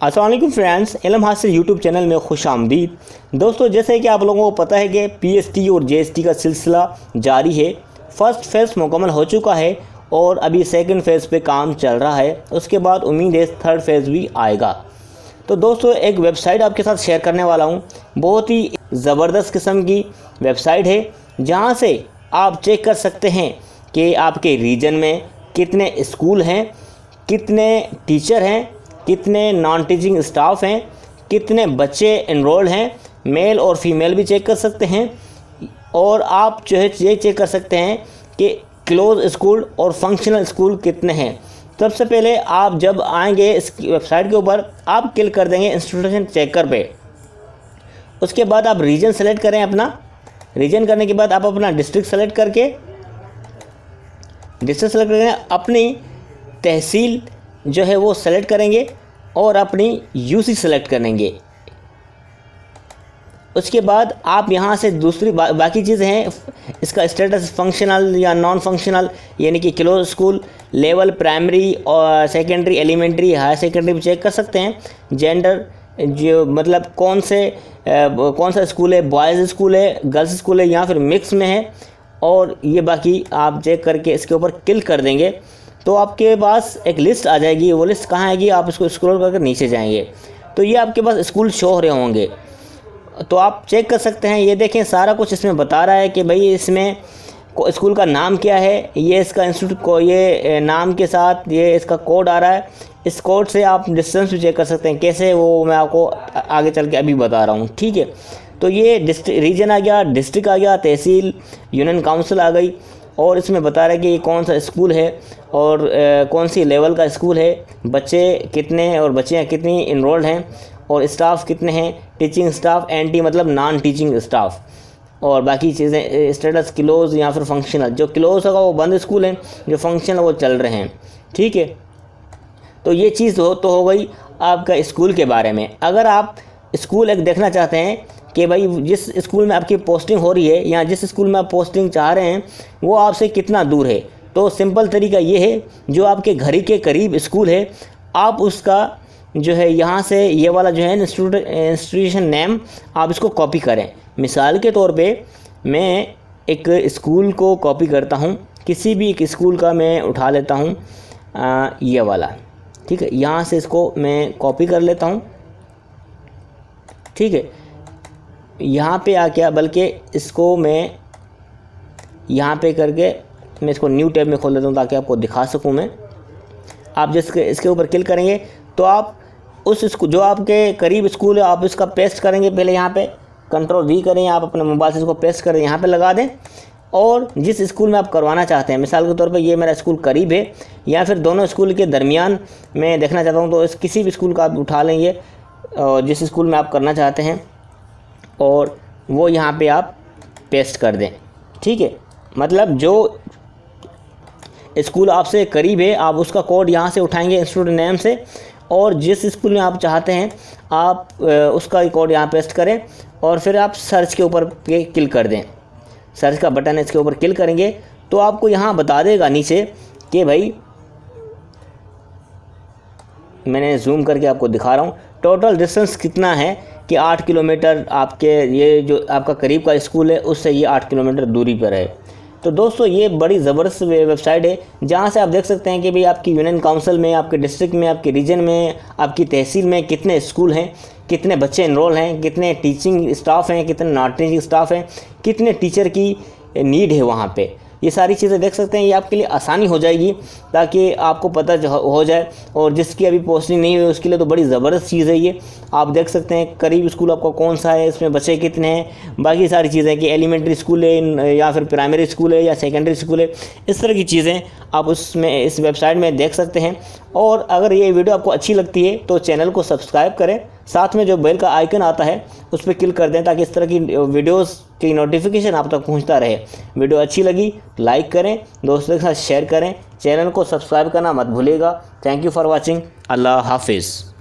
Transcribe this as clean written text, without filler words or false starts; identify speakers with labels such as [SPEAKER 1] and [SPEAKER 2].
[SPEAKER 1] अस्सलाम वालेकुम फ्रेंड्स, इल्म हासिल यूट्यूब चैनल में खुश आमदीद। दोस्तों, जैसे कि आप लोगों को पता है कि पीएसटी और जेएसटी का सिलसिला जारी है। फ़र्स्ट फेज़ मुकम्मल हो चुका है और अभी सेकंड फेज़ पे काम चल रहा है। उसके बाद उम्मीद है थर्ड फेज़ भी आएगा। तो दोस्तों, एक वेबसाइट आपके साथ शेयर करने वाला हूँ। बहुत ही ज़बरदस्त किस्म की वेबसाइट है, जहाँ से आप चेक कर सकते हैं कि आपके रीजन में कितने स्कूल हैं, कितने टीचर हैं, कितने नॉन टीचिंग स्टाफ हैं, कितने बच्चे इनरोल्ड हैं, मेल और फीमेल भी चेक कर सकते हैं। और आप जो है ये चेक कर सकते हैं कि क्लोज स्कूल और फंक्शनल स्कूल कितने हैं। सबसे पहले आप जब आएंगे इस वेबसाइट के ऊपर, आप क्लिक कर देंगे इंस्टीट्यूशन चेकर पे। उसके बाद आप रीजन सेलेक्ट करें अपना। रीजन करने के बाद आप अपना डिस्ट्रिक्ट सेलेक्ट करके अपनी तहसील जो है वो सेलेक्ट करेंगे और अपनी यूसी सेलेक्ट करेंगे। उसके बाद आप यहाँ से दूसरी बाकी चीज़ें हैं, इसका स्टेटस फंक्शनल या नॉन फंक्शनल, यानी कि क्लोज स्कूल, लेवल प्राइमरी और सेकेंडरी, एलिमेंट्री, हायर सेकेंडरी भी चेक कर सकते हैं। जेंडर, जो मतलब कौन सा स्कूल है, बॉयज़ स्कूल है, गर्ल्स स्कूल है या फिर मिक्स में है। और ये बाकी आप चेक करके इसके ऊपर क्लिक कर देंगे तो आपके पास एक लिस्ट आ जाएगी। वो लिस्ट कहाँ आएगी, आप इसको स्क्रॉल करके नीचे जाएंगे तो ये आपके पास स्कूल शो हो रहे होंगे। तो आप चेक कर सकते हैं। ये देखें, सारा कुछ इसमें बता रहा है कि भाई इसमें स्कूल का नाम क्या है, ये इसका इंस्टीट्यूट को, ये नाम के साथ ये इसका कोड आ रहा है। इस कोड से आप डिस्टेंस भी चेक कर सकते हैं। कैसे, वो मैं आपको आगे चल के अभी बता रहा हूँ, ठीक है। तो ये रीजन आ गया, डिस्ट्रिक्ट आ गया, तहसील, यूनियन काउंसिल आ गई। और इसमें बता रहा है कि ये कौन सा स्कूल है और कौन सी लेवल का स्कूल है, बच्चे कितने हैं और बच्चियाँ कितनी इनरोल्ड हैं, और स्टाफ कितने हैं, टीचिंग स्टाफ, एनटी मतलब नॉन टीचिंग स्टाफ, और बाकी चीज़ें, स्टेटस क्लोज या फिर फंक्शनल। जो क्लोज होगा वो बंद स्कूल हैं, जो फंक्शनल वो चल रहे हैं, ठीक है। तो ये चीज़ हो गई आपका स्कूल के बारे में। अगर आप स्कूल एक देखना चाहते हैं कि भाई जिस स्कूल में आपकी पोस्टिंग हो रही है या जिस स्कूल में आप पोस्टिंग चाह रहे हैं वो आपसे कितना दूर है, तो सिंपल तरीका ये है, जो आपके घर के करीब स्कूल है आप उसका जो है यहाँ से ये वाला जो है इंस्टीट्यूशन नेम आप इसको कॉपी करें। मिसाल के तौर पे मैं एक स्कूल को कॉपी करता हूँ, किसी भी एक स्कूल का मैं उठा लेता हूँ, ये वाला, ठीक है। यहाँ से इसको मैं कॉपी कर लेता हूँ, ठीक है। यहाँ पे आ क्या, बल्कि इसको मैं यहाँ पे करके मैं इसको न्यू टैब में खोल देता हूँ ताकि आपको दिखा सकूँ मैं। आप इसके ऊपर क्लिक करेंगे तो आप उस जो आपके करीब स्कूल है आप इसका पेस्ट करेंगे। पहले यहाँ पे कंट्रोल वी करें, आप अपने मोबाइल से इसको पेस्ट करें, यहाँ पे लगा दें। और जिस स्कूल में आप करवाना चाहते हैं, मिसाल के तौर पे ये मेरा स्कूल करीब है या फिर दोनों स्कूल के दरमियान मैं देखना चाहता हूँ, तो इस किसी भी स्कूल का आप उठा लेंगे और जिस स्कूल में आप करना चाहते हैं और वो यहाँ पे आप पेस्ट कर दें, ठीक है। मतलब जो स्कूल आपसे करीब है आप उसका कोड यहाँ से उठाएंगे इंस्टीट्यूट नेम से, और जिस स्कूल में आप चाहते हैं आप उसका कोड यहाँ पेस्ट करें और फिर आप सर्च के ऊपर क्लिक कर दें। सर्च का बटन है, इसके ऊपर क्लिक करेंगे तो आपको यहाँ बता देगा नीचे कि भाई, मैंने जूम करके आपको दिखा रहा हूँ, टोटल डिस्टेंस कितना है कि 8 किलोमीटर आपके ये जो आपका करीब का स्कूल है उससे ये 8 किलोमीटर दूरी पर है। तो दोस्तों, ये बड़ी ज़बरदस्त वेबसाइट है जहाँ से आप देख सकते हैं कि भाई आपकी यूनियन काउंसिल में, आपके डिस्ट्रिक्ट में, आपके रीजन में, आपकी तहसील में कितने स्कूल हैं, कितने बच्चे इनरोल हैं, कितने टीचिंग स्टाफ हैं, कितने नॉन टीचिंग स्टाफ हैं, कितने टीचर की नीड है वहाँ पे। ये सारी चीज़ें देख सकते हैं। ये आपके लिए आसानी हो जाएगी ताकि आपको पता हो जाए। और जिसकी अभी पोस्टिंग नहीं हुई उसके लिए तो बड़ी ज़बरदस्त चीज़ है ये। आप देख सकते हैं करीब स्कूल आपका कौन सा है, इसमें बच्चे कितने हैं, बाकी सारी चीज़ें कि एलिमेंट्री स्कूल है या फिर प्राइमरी स्कूल है या सेकेंडरी स्कूल है, इस तरह की चीज़ें आप उसमें इस वेबसाइट में देख सकते हैं। और अगर ये वीडियो आपको अच्छी लगती है तो चैनल को सब्सक्राइब करें, साथ में जो बेल का आइकन आता है उस पर क्लिक कर दें ताकि इस तरह की वीडियोस की नोटिफिकेशन आप तक पहुंचता रहे। वीडियो अच्छी लगी लाइक करें, दोस्तों के साथ शेयर करें, चैनल को सब्सक्राइब करना मत भूलिएगा। Thank you for watching. अल्लाह हाफिज़।